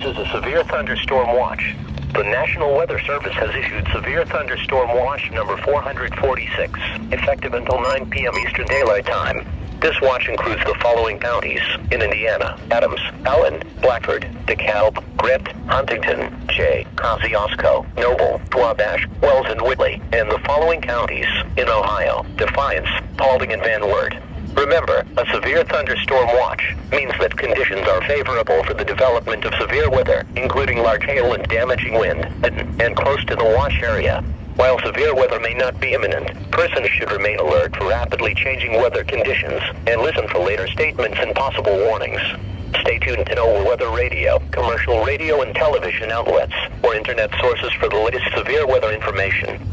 This is a severe thunderstorm watch. The National Weather Service has issued severe thunderstorm watch number 446, effective until 9 p.m. Eastern Daylight Time. This watch includes the following counties in Indiana: Adams, Allen, Blackford, DeKalb, Grant, Huntington, Jay, Kosciuszko, Noble, Wabash, Wells, and Whitley, and the following counties in Ohio: Defiance, Paulding, and Van Wert. Remember, a severe thunderstorm watch means that conditions are favorable for the development of severe weather, including large hail and damaging wind, and close to the watch area. While severe weather may not be imminent, persons should remain alert for rapidly changing weather conditions and listen for later statements and possible warnings. Stay tuned to NOAA Weather Radio, commercial radio and television outlets, or internet sources for the latest severe weather information.